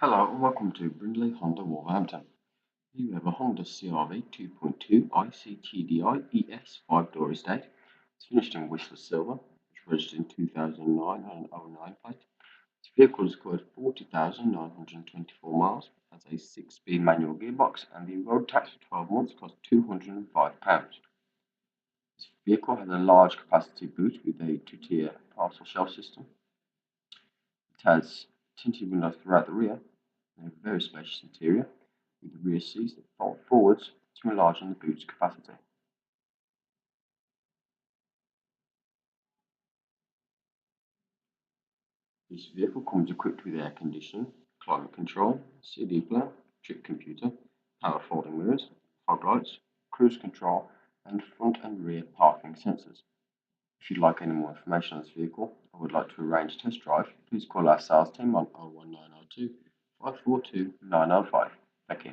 Hello and welcome to Brindley Honda Wolverhampton. You have a Honda CR-V 2.2 ICTDI ES 5-door estate. It's finished in Whistler Silver. It's registered in 2009 on an 09 plate. This vehicle has covered 40,924 miles, has a 6-speed manual gearbox, and the road tax for 12 months cost £205. This vehicle has a large capacity boot with a 2-tier parcel shelf system. It has tinted windows throughout the rear and a very spacious interior with the rear seats that fold forwards to enlarge on the boot's capacity. This vehicle comes equipped with air conditioning, climate control, CD player, trip computer, power folding mirrors, fog lights, cruise control, and front and rear parking sensors. If you'd like any more information on this vehicle or would like to arrange a test drive, please call our sales team on 01902 542 905. Thank you.